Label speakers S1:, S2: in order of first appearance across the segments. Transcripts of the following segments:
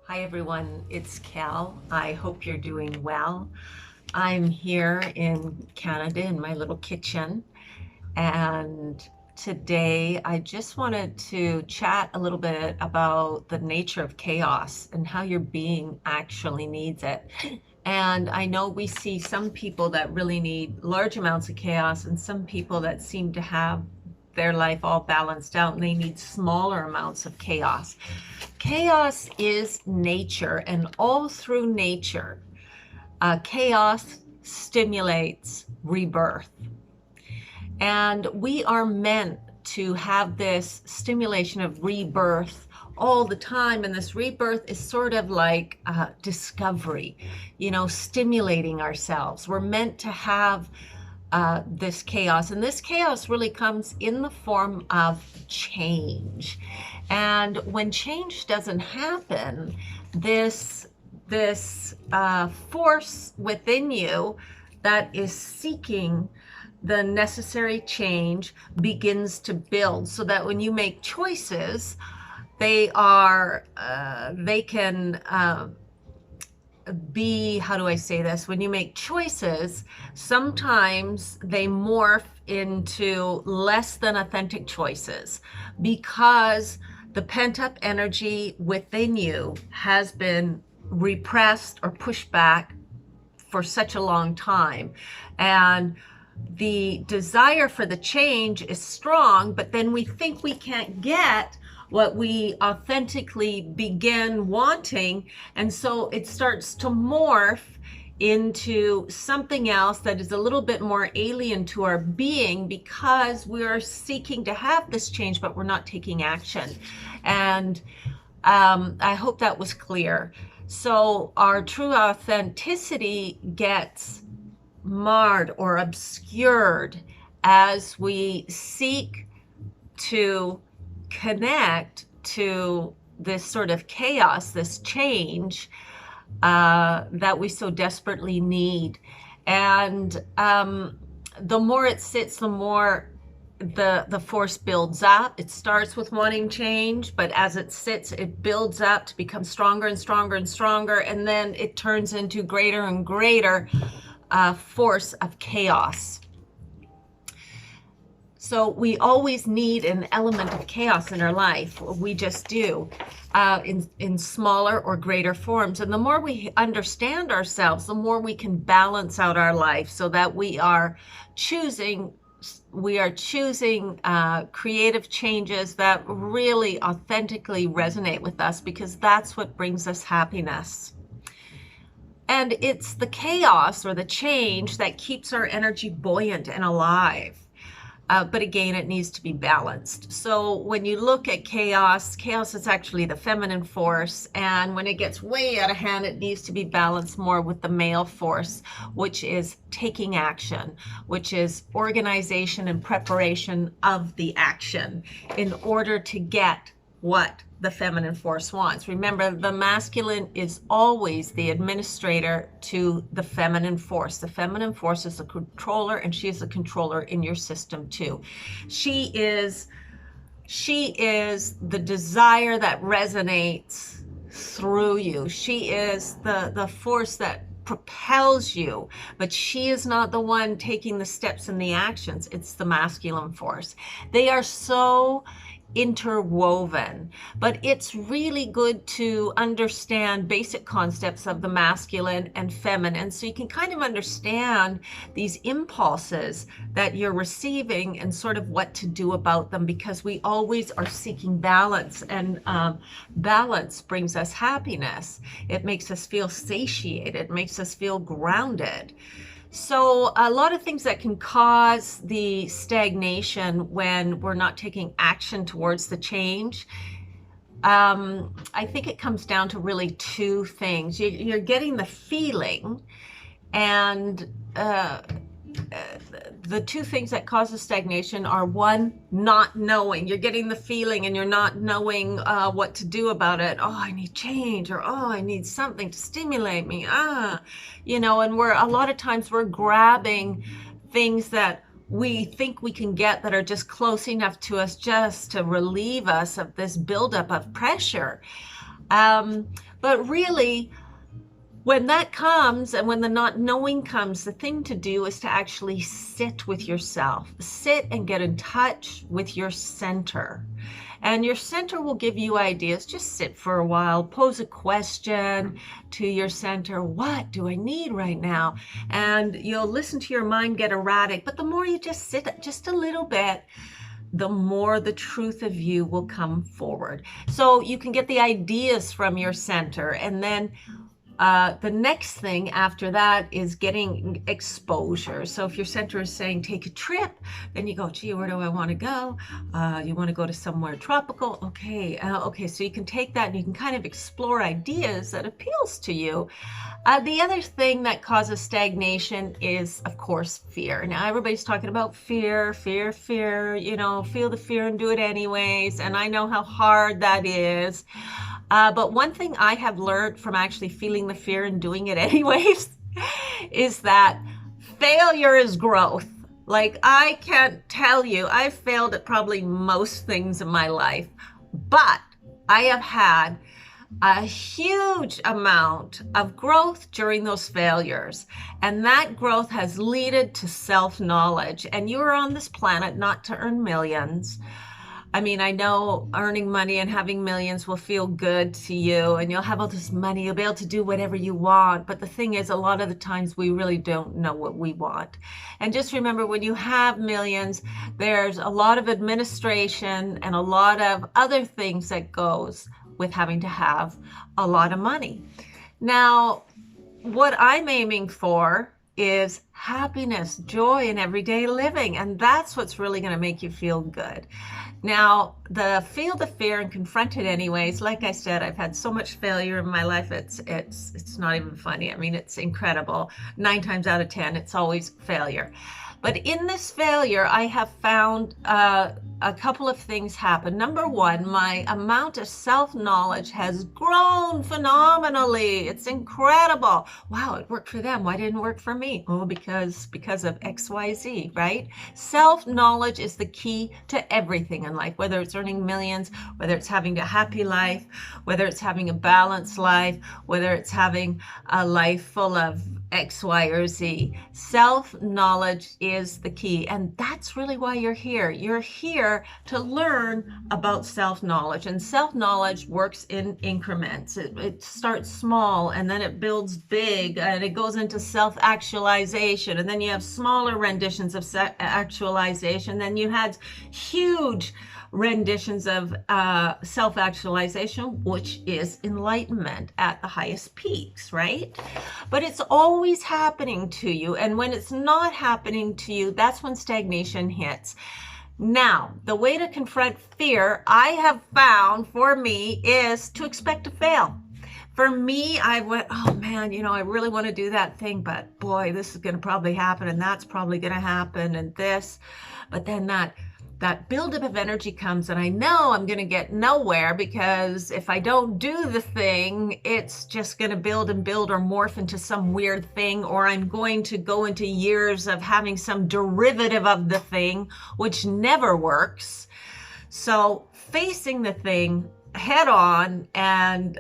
S1: Hi everyone, it's Cal. I hope you're doing well. I'm here in Canada in my little kitchen, and today I just wanted to chat a little bit about the nature of chaos and how your being actually needs it. And I know we see some people that really need large amounts of chaos and some people that seem to have their life all balanced out and they need smaller amounts of chaos. Chaos is nature, and all through nature, chaos stimulates rebirth. And we are meant to have this stimulation of rebirth all the time. And this rebirth is sort of like discovery, stimulating ourselves. We're meant to have this chaos. And this chaos really comes in the form of change. And when change doesn't happen, this force within you that is seeking the necessary change begins to build, so that when you make choices, they can be, how do I say this? When you make choices, sometimes they morph into less than authentic choices because the pent-up energy within you has been repressed or pushed back for such a long time. And the desire for the change is strong, but then we think we can't get what we authentically begin wanting. And so it starts to morph into something else that is a little bit more alien to our being because we are seeking to have this change, but we're not taking action. And I hope that was clear. So our true authenticity gets marred or obscured as we seek to connect to this sort of chaos, this change that we so desperately need. And the more it sits, the more the force builds up. It starts with wanting change, but as it sits, it builds up to become stronger and stronger and stronger, and then it turns into greater and greater force of chaos. So we always need an element of chaos in our life. We just do, in smaller or greater forms. And the more we understand ourselves, the more we can balance out our life so that we are choosing creative changes that really authentically resonate with us, because that's what brings us happiness. And it's the chaos or the change that keeps our energy buoyant and alive. But again, it needs to be balanced. So when you look at chaos is actually the feminine force. And when it gets way out of hand, it needs to be balanced more with the male force, which is taking action, which is organization and preparation of the action in order to get what the feminine force wants. Remember, the masculine is always the administrator to the feminine force. The feminine force is the controller, and she is the controller in your system too. She is the desire that resonates through you. She is the force that propels you, but she is not the one taking the steps and the actions. It's the masculine force. They are so interwoven, but it's really good to understand basic concepts of the masculine and feminine so you can kind of understand these impulses that you're receiving and sort of what to do about them, because we always are seeking balance, and balance brings us happiness. It makes us feel satiated, it makes us feel grounded. So a lot of things that can cause the stagnation when we're not taking action towards the change. I think it comes down to really two things. You're getting the feeling, and the two things that cause the stagnation are, one, not knowing. You're getting the feeling and you're not knowing what to do about it. Oh, I need change, or oh, I need something to stimulate me. And a lot of times we're grabbing things that we think we can get that are just close enough to us just to relieve us of this buildup of pressure. But really, when that comes and when the not knowing comes, the thing to do is to actually sit with yourself. Sit and get in touch with your center. And your center will give you ideas. Just sit for a while, pose a question to your center. What do I need right now? And you'll listen to your mind get erratic. But the more you just sit just a little bit, the more the truth of you will come forward. So you can get the ideas from your center, and then the next thing after that is getting exposure. So if your center is saying take a trip, then you go, gee, where do I want to go? You want to go to somewhere tropical? Okay, okay. So you can take that and you can kind of explore ideas that appeals to you. The other thing that causes stagnation is, of course, fear. Now everybody's talking about fear, fear, fear. You know, feel the fear and do it anyways. And I know how hard that is. But one thing I have learned from actually feeling the fear and doing it anyways is that failure is growth. Like, I can't tell you, I've failed at probably most things in my life, but I have had a huge amount of growth during those failures. And that growth has led to self-knowledge. And you are on this planet not to earn millions. I mean, I know earning money and having millions will feel good to you, and you'll have all this money, you'll be able to do whatever you want. But the thing is, a lot of the times we really don't know what we want. And just remember, when you have millions, there's a lot of administration and a lot of other things that goes with having to have a lot of money. Now, what I'm aiming for is happiness, joy in everyday living. And that's what's really going to make you feel good. Now, the feel the fear and confront it anyways. Like I said, I've had so much failure in my life. It's not even funny. I mean, it's incredible. 9 times out of 10, it's always failure. But in this failure, I have found a couple of things happen. Number one, my amount of self-knowledge has grown phenomenally. It's incredible. Wow, it worked for them. Why didn't it work for me? Oh, because of XYZ, right? Self-knowledge is the key to everything in life, whether it's earning millions, whether it's having a happy life, whether it's having a balanced life, whether it's having a life full of X, Y, or Z. Self-knowledge is the key. And that's really why you're here. You're here to learn about self-knowledge. And self-knowledge works in increments. It starts small and then it builds big and it goes into self-actualization. And then you have smaller renditions of actualization. Then you had huge renditions of self-actualization, which is enlightenment at the highest peaks, right? But it's always happening to you. And when it's not happening to you, that's when stagnation hits. Now, the way to confront fear, I have found for me, is to expect to fail. For me, I went, oh man, you know, I really want to do that thing, but boy, this is going to probably happen, and that's probably going to happen, and this. But then that buildup of energy comes, and I know I'm going to get nowhere, because if I don't do the thing, it's just going to build and build or morph into some weird thing, or I'm going to go into years of having some derivative of the thing, which never works. So facing the thing head on and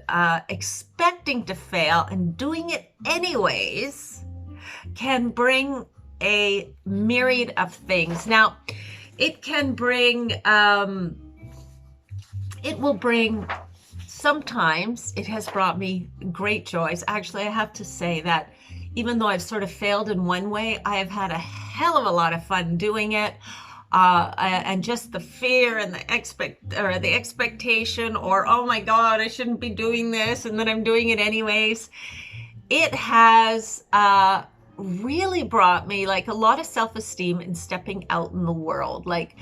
S1: expecting to fail and doing it anyways can bring a myriad of things. Now, it can bring, it will bring, sometimes it has brought me great joys. Actually, I have to say that even though I've sort of failed in one way, I have had a hell of a lot of fun doing it. And just the fear and the expectation, or, oh my God, I shouldn't be doing this, and then I'm doing it anyways. It has, really brought me like a lot of self-esteem in stepping out in the world. Like,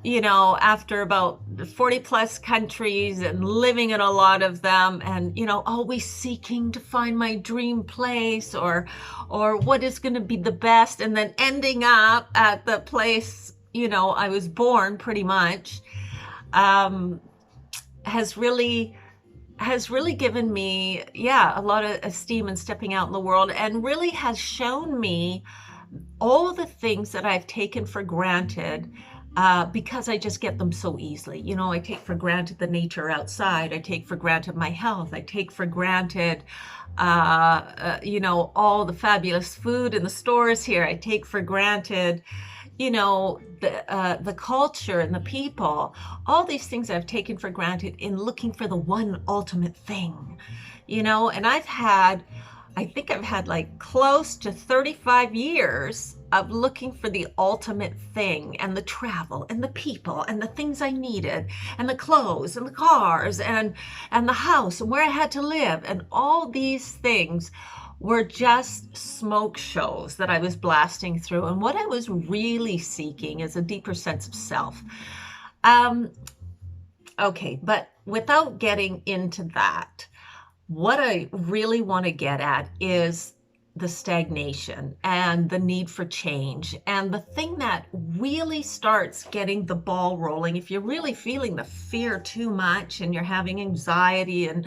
S1: you know, after about 40 plus countries and living in a lot of them, and, you know, always seeking to find my dream place or what is going to be the best, and then ending up at the place, you know, I was born pretty much, has really given me, a lot of esteem in stepping out in the world, and really has shown me all the things that I've taken for granted because I just get them so easily. You know, I take for granted the nature outside. I take for granted my health. I take for granted, you know, all the fabulous food in the stores here. I take for granted, you know, the culture and the people. All these things I've taken for granted in looking for the one ultimate thing, you know. And I think I've had like close to 35 years of looking for the ultimate thing, and the travel and the people and the things I needed and the clothes and the cars and the house and where I had to live, and all these things were just smoke shows that I was blasting through. And what I was really seeking is a deeper sense of self. Um, okay, but without getting into that, what I really want to get at is the stagnation and the need for change. And the thing that really starts getting the ball rolling, if you're really feeling the fear too much and you're having anxiety and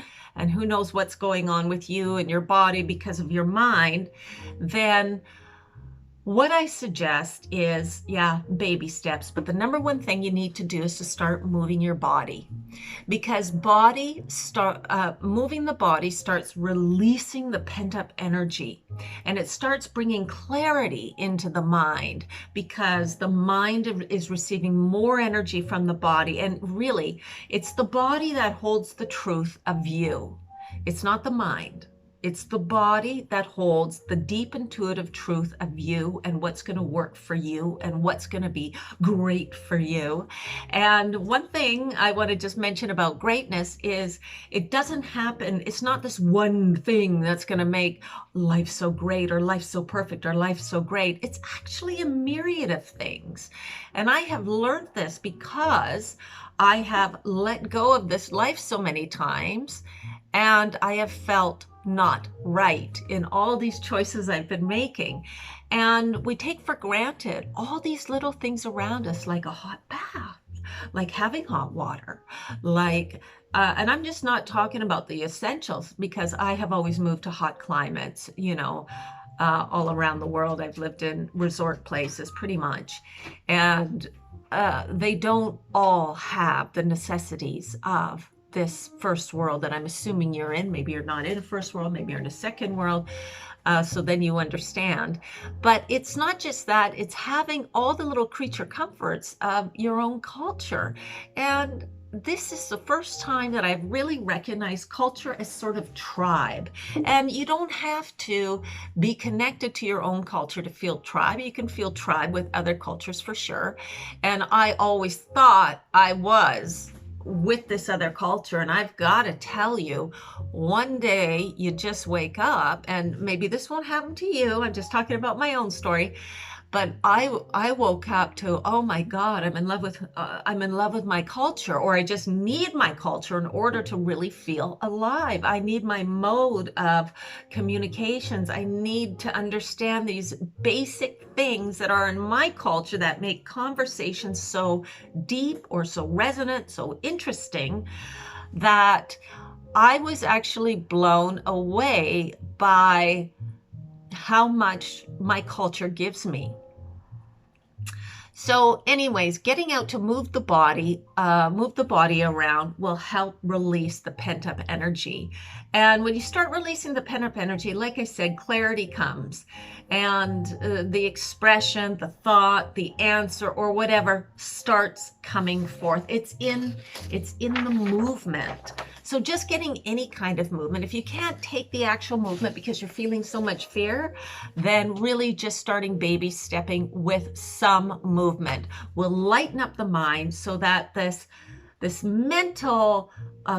S1: who knows what's going on with you and your body because of your mind, then what I suggest is, yeah, baby steps. But the number one thing you need to do is to start moving your body, because moving the body starts releasing the pent up energy, and it starts bringing clarity into the mind, because the mind is receiving more energy from the body. And really, it's the body that holds the truth of you. It's not the mind. It's the body that holds the deep intuitive truth of you and what's going to work for you and what's going to be great for you. And one thing I want to just mention about greatness is it doesn't happen. It's not this one thing that's going to make life so great or life so perfect or life so great. It's actually a myriad of things. And I have learned this because I have let go of this life so many times, and I have felt not right in all these choices I've been making. And we take for granted all these little things around us, like a hot bath, like having hot water, like, and I'm just not talking about the essentials, because I have always moved to hot climates, you know, all around the world. I've lived in resort places pretty much. And they don't all have the necessities of this first world that I'm assuming you're in. Maybe you're not in a first world, maybe you're in a second world. So then you understand. But it's not just that, it's having all the little creature comforts of your own culture. And this is the first time that I've really recognized culture as sort of tribe. And you don't have to be connected to your own culture to feel tribe. You can feel tribe with other cultures for sure. And I always thought I was with this other culture. And I've got to tell you, one day you just wake up, and maybe this won't happen to you. I'm just talking about my own story. But I woke up to, oh my God, I'm in love with my culture, or I just need my culture in order to really feel alive. I need my mode of communications. I need to understand these basic things that are in my culture that make conversations so deep or so resonant, so interesting, that I was actually blown away by how much my culture gives me. So anyways, getting out to move the body around will help release the pent-up energy. And when you start releasing the pent-up energy, like I said, clarity comes. And the expression, the thought, the answer, or whatever starts coming forth. It's in the movement. So just getting any kind of movement. If you can't take the actual movement because you're feeling so much fear, then really just starting baby stepping with some movement will lighten up the mind, so that this mental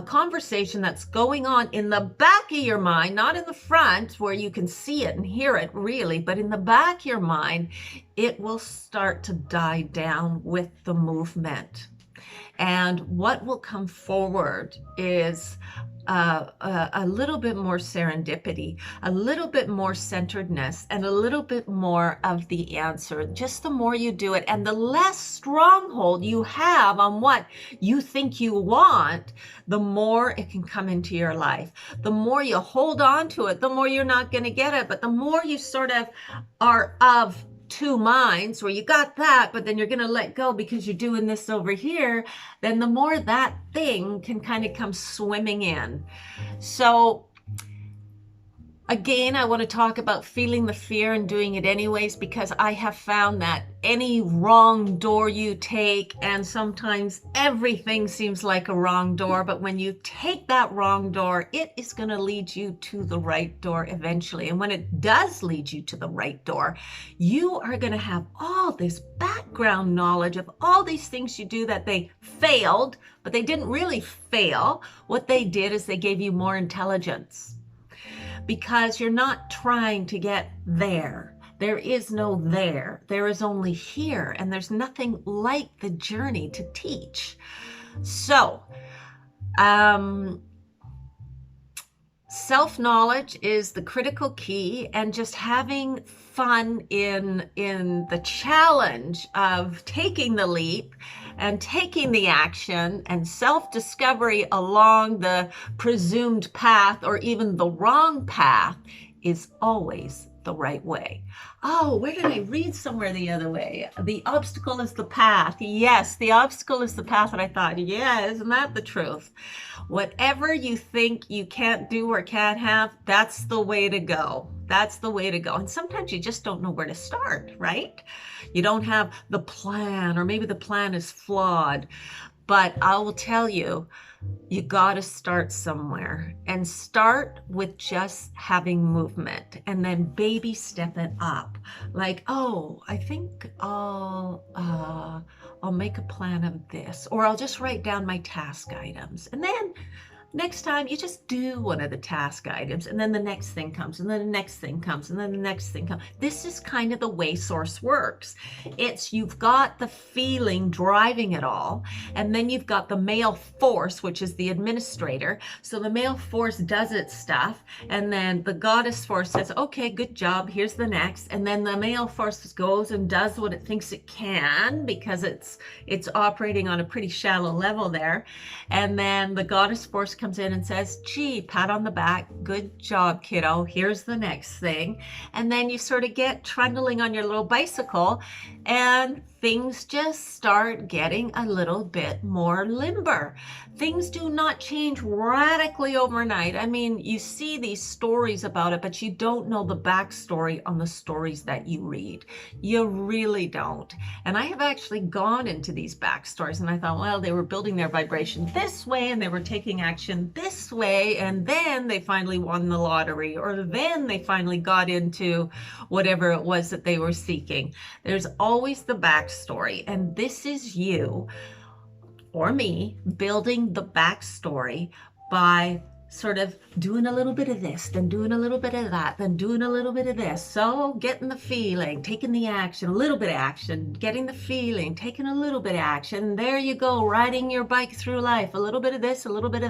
S1: conversation that's going on in the back of your mind, not in the front where you can see it and hear it really, but in the back of your mind, it will start to die down with the movement. And what will come forward is a little bit more serendipity, a little bit more centeredness, and a little bit more of the answer. Just the more you do it, and the less stronghold you have on what you think you want, the more it can come into your life. The more you hold on to it, the more you're not going to get it. But the more you sort of are of two minds where you got that, but then you're going to let go because you're doing this over here, then the more that thing can kind of come swimming in. So again, I want to talk about feeling the fear and doing it anyways, because I have found that any wrong door you take, and sometimes everything seems like a wrong door, but when you take that wrong door, it is going to lead you to the right door eventually. And when it does lead you to the right door, you are going to have all this background knowledge of all these things you do that they failed, but they didn't really fail. What they did is they gave you more intelligence. Because you're not trying to get there. There is no there. There is only here. And there's nothing like the journey to teach. So, self-knowledge is the critical key, and just having fun in the challenge of taking the leap and taking the action and self-discovery along the presumed path or even the wrong path is always the right way. Oh, where did I read somewhere the other way? The obstacle is the path. Yes, the obstacle is the path. And I thought, yeah, isn't that the truth? Whatever you think you can't do or can't have, that's the way to go. That's the way to go. And sometimes you just don't know where to start, right? You don't have the plan, or maybe the plan is flawed. But I will tell you, you got to start somewhere, and start with just having movement, and then baby step it up. Like, oh, I think I'll make a plan of this, or I'll just write down my task items. And then next time you just do one of the task items, and then the next thing comes, and then the next thing comes, and then the next thing comes. This is kind of the way Source works. It's, you've got the feeling driving it all, and then you've got the male force, which is the administrator. So the male force does its stuff, and then the goddess force says, okay, good job, here's the next. And then the male force goes and does what it thinks it can, because it's operating on a pretty shallow level there. And then the goddess force comes in and says, gee, pat on the back, good job, kiddo, here's the next thing. And then you sort of get trundling on your little bicycle, and things just start getting a little bit more limber. Things do not change radically overnight. I mean, you see these stories about it, but you don't know the backstory on the stories that you read. You really don't. And I have actually gone into these backstories, and I thought, well, they were building their vibration this way, and they were taking action this way, and then they finally won the lottery, or then they finally got into whatever it was that they were seeking. There's always the backstory, and this is you or me building the backstory by sort of doing a little bit of this, then doing a little bit of that, then doing a little bit of this. So getting the feeling, taking the action, a little bit of action, getting the feeling, taking a little bit of action. There you go, riding your bike through life, a little bit of this, a little bit of that.